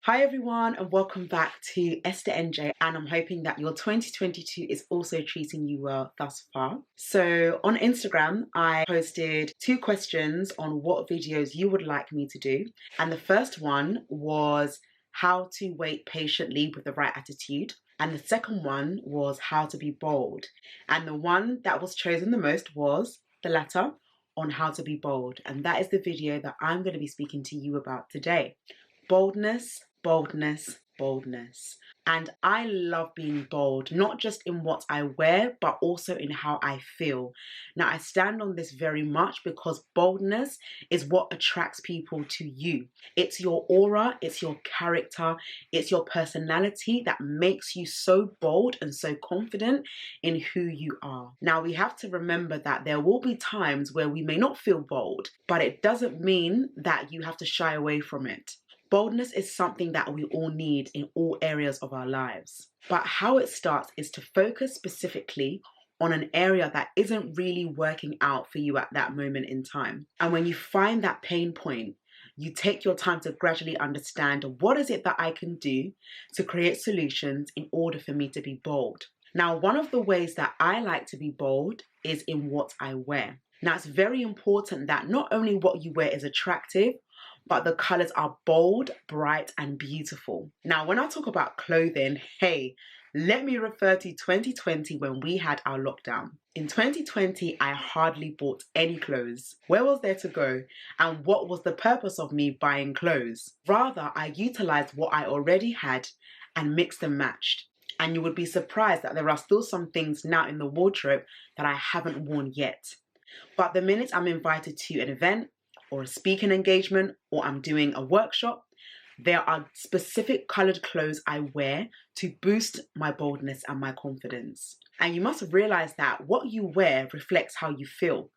Hi everyone and welcome back to Esther NJ, and I'm hoping that your 2022 is also treating you well thus far. So on Instagram, I posted 2 questions on what videos you would like me to do. And the first one was how to wait patiently with the right attitude. And the second one was how to be bold. And the one that was chosen the most was the latter, on how to be bold. And that is the video that I'm going to be speaking to you about today. Boldness, boldness, boldness. And I love being bold, not just in what I wear, but also in how I feel. Now, I stand on this very much because boldness is what attracts people to you. It's your aura, it's your character, it's your personality that makes you so bold and so confident in who you are. Now, we have to remember that there will be times where we may not feel bold, but it doesn't mean that you have to shy away from it. Boldness is something that we all need in all areas of our lives. But how it starts is to focus specifically on an area that isn't really working out for you at that moment in time. And when you find that pain point, you take your time to gradually understand what is it that I can do to create solutions in order for me to be bold. Now, one of the ways that I like to be bold is in what I wear. Now, it's very important that not only what you wear is attractive, but the colors are bold, bright, and beautiful. Now, when I talk about clothing, hey, let me refer to 2020 when we had our lockdown. In 2020, I hardly bought any clothes. Where was there to go? And what was the purpose of me buying clothes? Rather, I utilized what I already had and mixed and matched. And you would be surprised that there are still some things now in the wardrobe that I haven't worn yet. But the minute I'm invited to an event, or a speaking engagement, or I'm doing a workshop, there are specific colored clothes I wear to boost my boldness and my confidence. And you must realize that what you wear reflects how you feel.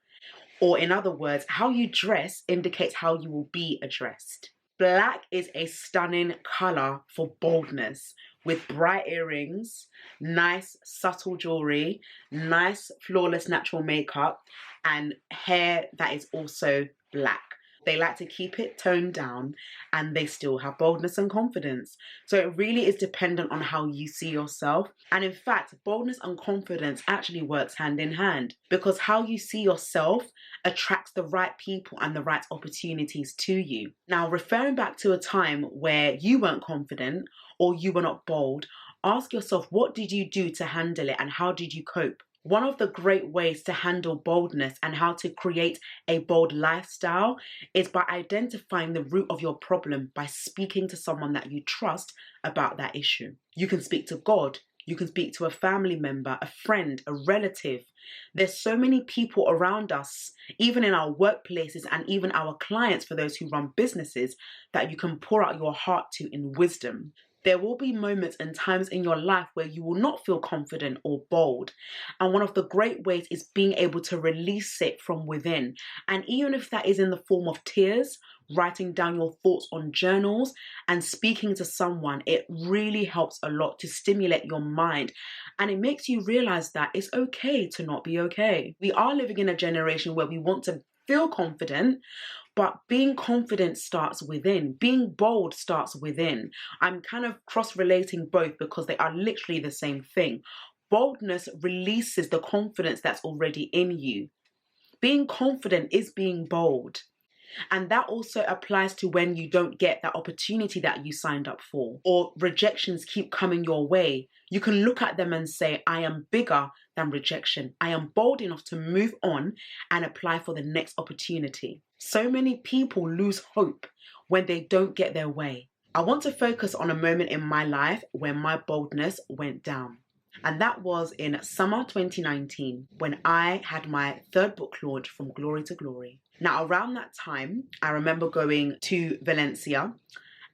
Or in other words, how you dress indicates how you will be addressed. Black is a stunning color for boldness, with bright earrings, nice subtle jewelry, nice flawless natural makeup, and hair that is also black. They like to keep it toned down and they still have boldness and confidence. So it really is dependent on how you see yourself. And in fact, boldness and confidence actually works hand in hand, because how you see yourself attracts the right people and the right opportunities to you. Now, referring back to a time where you weren't confident or you were not bold, ask yourself, what did you do to handle it and how did you cope? One of the great ways to handle boldness and how to create a bold lifestyle is by identifying the root of your problem by speaking to someone that you trust about that issue. You can speak to God, you can speak to a family member, a friend, a relative. There's so many people around us, even in our workplaces and even our clients, for those who run businesses, that you can pour out your heart to in wisdom. There will be moments and times in your life where you will not feel confident or bold. And one of the great ways is being able to release it from within. And even if that is in the form of tears, writing down your thoughts on journals and speaking to someone, it really helps a lot to stimulate your mind. And it makes you realize that it's okay to not be okay. We are living in a generation where we want to feel confident, but being confident starts within. Being bold starts within. I'm kind of cross-relating both because they are literally the same thing. Boldness releases the confidence that's already in you. Being confident is being bold. And that also applies to when you don't get that opportunity that you signed up for, or rejections keep coming your way. You can look at them and say, I am bigger than rejection. I am bold enough to move on and apply for the next opportunity. So many people lose hope when they don't get their way. I want to focus on a moment in my life where my boldness went down. And that was in summer 2019 when I had my 3rd book launch, From Glory to Glory. Now, around that time, I remember going to Valencia.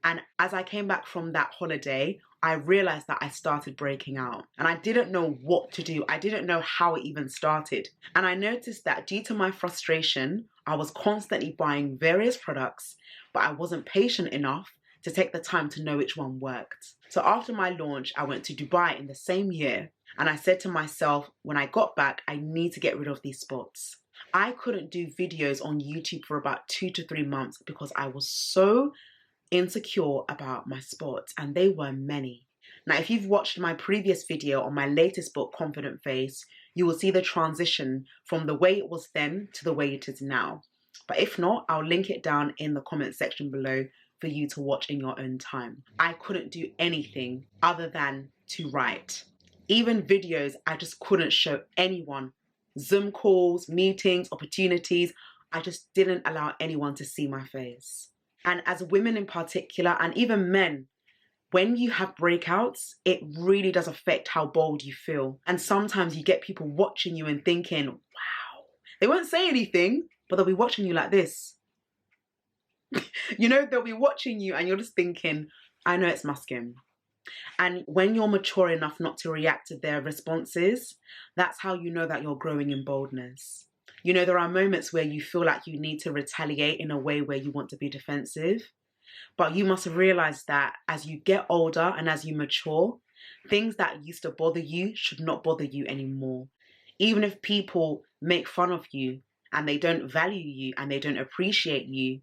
And as I came back from that holiday, I realized that I started breaking out. And I didn't know what to do. I didn't know how it even started. And I noticed that due to my frustration, I was constantly buying various products, but I wasn't patient enough to take the time to know which one worked. So after my launch, I went to Dubai in the same year, and I said to myself, when I got back, I need to get rid of these spots. I couldn't do videos on YouTube for about 2 to 3 months because I was so insecure about my sports, and they were many. Now, if you've watched my previous video on my latest book, Confident Face, you will see the transition from the way it was then to the way it is now. But if not, I'll link it down in the comment section below for you to watch in your own time. I couldn't do anything other than to write. Even videos, I just couldn't show anyone. Zoom calls, meetings, opportunities, I just didn't allow anyone to see my face. And as women in particular, and even men, when you have breakouts, it really does affect how bold you feel. And sometimes you get people watching you and thinking, wow, they won't say anything, but they'll be watching you like this. You know, they'll be watching you and you're just thinking, I know it's my skin. And when you're mature enough not to react to their responses, that's how you know that you're growing in boldness. You know, there are moments where you feel like you need to retaliate in a way where you want to be defensive. But you must realize that as you get older and as you mature, things that used to bother you should not bother you anymore. Even if people make fun of you and they don't value you and they don't appreciate you,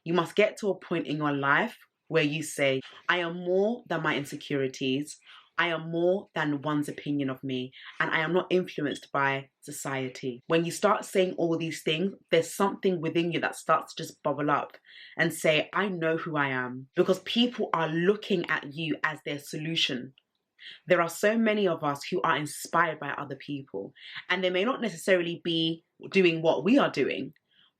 you must get to a point in your life where you say, I am more than my insecurities. I am more than one's opinion of me, and I am not influenced by society. When you start saying all these things, there's something within you that starts to just bubble up and say, I know who I am, because people are looking at you as their solution. There are so many of us who are inspired by other people, and they may not necessarily be doing what we are doing,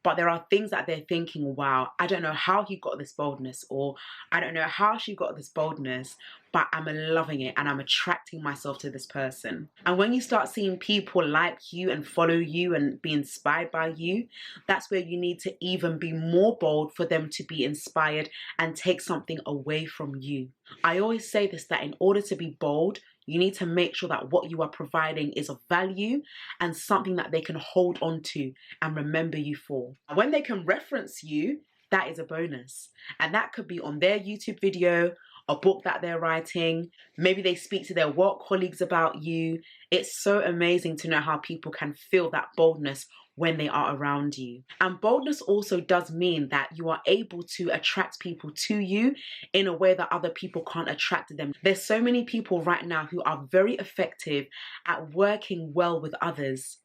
but there are things that they're thinking, wow, I don't know how he got this boldness, or I don't know how she got this boldness, but I'm loving it and I'm attracting myself to this person. And when you start seeing people like you and follow you and be inspired by you, that's where you need to even be more bold for them to be inspired and take something away from you. I always say this, that in order to be bold, you need to make sure that what you are providing is of value and something that they can hold on to and remember you for. When they can reference you, that is a bonus. And that could be on their YouTube video, a book that they're writing. Maybe they speak to their work colleagues about you. It's so amazing to know how people can feel that boldness when they are around you. And boldness also does mean that you are able to attract people to you in a way that other people can't attract them. There's so many people right now who are very effective at working well with others,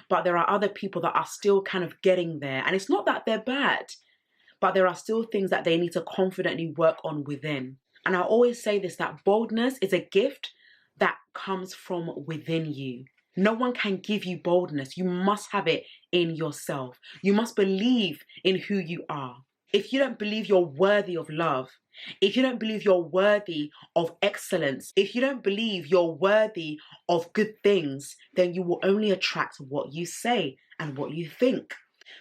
but there are other people that are still kind of getting there. And it's not that they're bad, but there are still things that they need to confidently work on within. And I always say this, that boldness is a gift that comes from within you. No one can give you boldness. You must have it in yourself. You must believe in who you are. If you don't believe you're worthy of love, if you don't believe you're worthy of excellence, if you don't believe you're worthy of good things, then you will only attract what you say and what you think.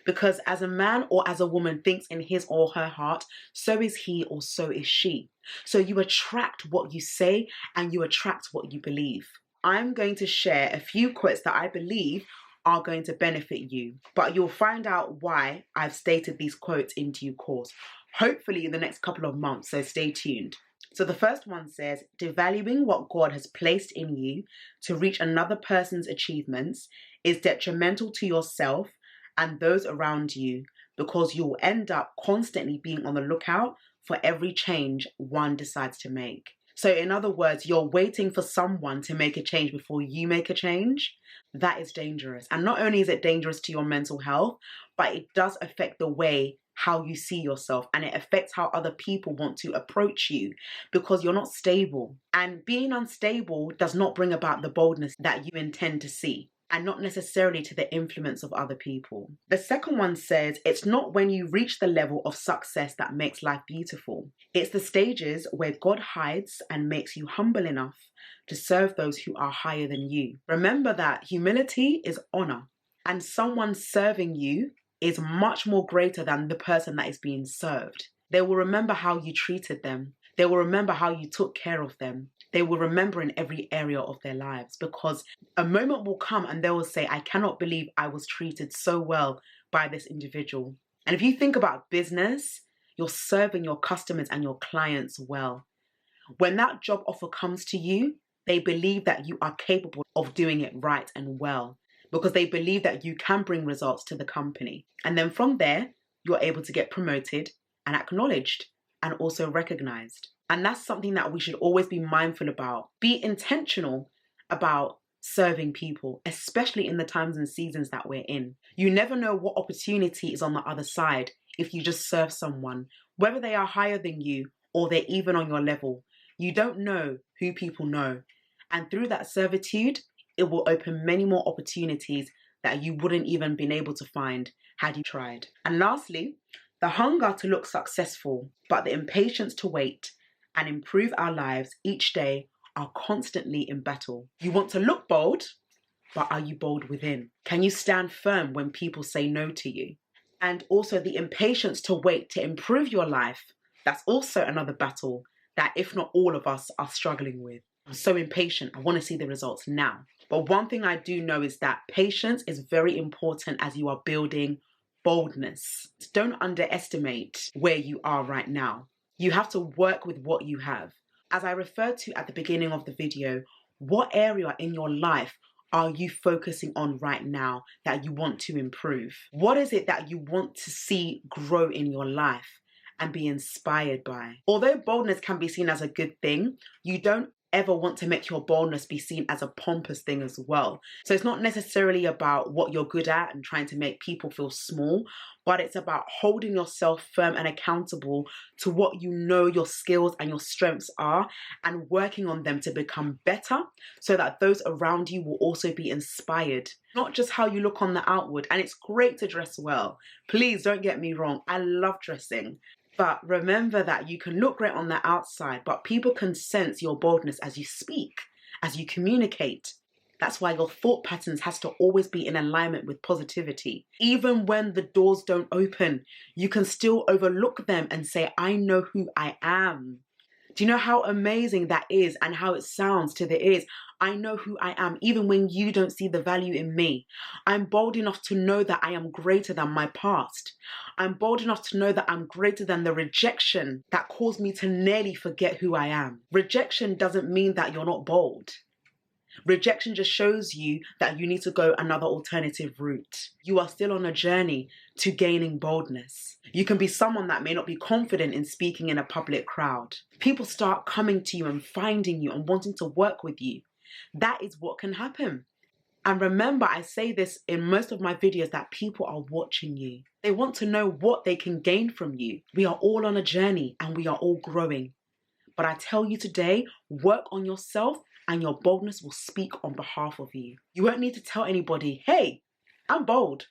Because as a man or as a woman thinks in his or her heart, so is he or so is she. So you attract what you say and you attract what you believe. I'm going to share a few quotes that I believe are going to benefit you, but you'll find out why I've stated these quotes in due course, hopefully in the next couple of months, so stay tuned. So the first one says, devaluing what God has placed in you to reach another person's achievements is detrimental to yourself and those around you, because you'll end up constantly being on the lookout for every change one decides to make. So in other words, you're waiting for someone to make a change before you make a change. That is dangerous. And not only is it dangerous to your mental health, but it does affect the way how you see yourself, and it affects how other people want to approach you because you're not stable. And being unstable does not bring about the boldness that you intend to see, and not necessarily to the influence of other people. The second one says, it's not when you reach the level of success that makes life beautiful. It's the stages where God hides and makes you humble enough to serve those who are higher than you. Remember that humility is honor, and someone serving you is much more greater than the person that is being served. They will remember how you treated them. They will remember how you took care of them. They will remember in every area of their lives, because a moment will come and they will say, I cannot believe I was treated so well by this individual. And if you think about business, you're serving your customers and your clients well. When that job offer comes to you, they believe that you are capable of doing it right and well, because they believe that you can bring results to the company. And then from there, you're able to get promoted and acknowledged and also recognized. And that's something that we should always be mindful about. Be intentional about serving people, especially in the times and seasons that we're in. You never know what opportunity is on the other side if you just serve someone, whether they are higher than you or they're even on your level. You don't know who people know. And through that servitude, it will open many more opportunities that you wouldn't even been able to find had you tried. And lastly, the hunger to look successful, but the impatience to wait and improve our lives each day are constantly in battle. You want to look bold, but are you bold within? Can you stand firm when people say no to you? And also the impatience to wait to improve your life, that's also another battle that if not all of us are struggling with. I'm so impatient, I want to see the results now. But one thing I do know is that patience is very important as you are building boldness. Don't underestimate where you are right now. You have to work with what you have. As I referred to at the beginning of the video, what area in your life are you focusing on right now that you want to improve? What is it that you want to see grow in your life and be inspired by? Although boldness can be seen as a good thing, you don't ever want to make your boldness be seen as a pompous thing as well. So it's not necessarily about what you're good at and trying to make people feel small, but it's about holding yourself firm and accountable to what you know your skills and your strengths are and working on them to become better so that those around you will also be inspired. Not just how you look on the outward, and it's great to dress well. Please don't get me wrong, I love dressing. But remember that you can look great on the outside, but people can sense your boldness as you speak, as you communicate. That's why your thought patterns has to always be in alignment with positivity. Even when the doors don't open, you can still overlook them and say, I know who I am. Do you know how amazing that is and how it sounds to the ears? I know who I am, even when you don't see the value in me. I'm bold enough to know that I am greater than my past. I'm bold enough to know that I'm greater than the rejection that caused me to nearly forget who I am. Rejection doesn't mean that you're not bold. Rejection just shows you that you need to go another alternative route. You are still on a journey to gaining boldness. You can be someone that may not be confident in speaking in a public crowd. People start coming to you and finding you and wanting to work with you. That is what can happen. And remember, I say this in most of my videos that people are watching you. They want to know what they can gain from you. We are all on a journey and we are all growing. But I tell you today, work on yourself and your boldness will speak on behalf of you. You won't need to tell anybody, hey, I'm bold.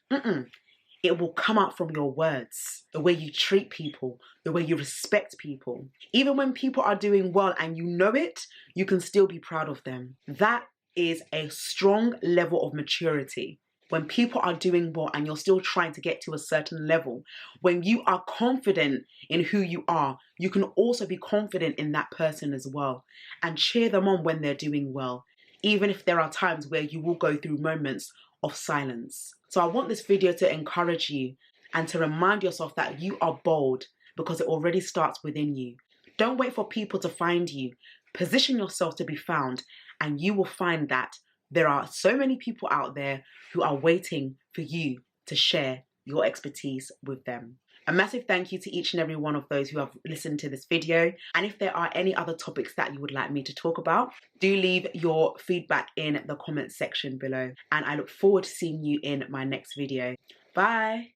It will come out from your words, the way you treat people, the way you respect people. Even when people are doing well and you know it, you can still be proud of them. That is a strong level of maturity. When people are doing well and you're still trying to get to a certain level, when you are confident in who you are, you can also be confident in that person as well and cheer them on when they're doing well, even if there are times where you will go through moments of silence. So I want this video to encourage you and to remind yourself that you are bold because it already starts within you. Don't wait for people to find you. Position yourself to be found and you will find that there are so many people out there who are waiting for you to share your expertise with them. A massive thank you to each and every one of those who have listened to this video. And if there are any other topics that you would like me to talk about, do leave your feedback in the comments section below. And I look forward to seeing you in my next video. Bye.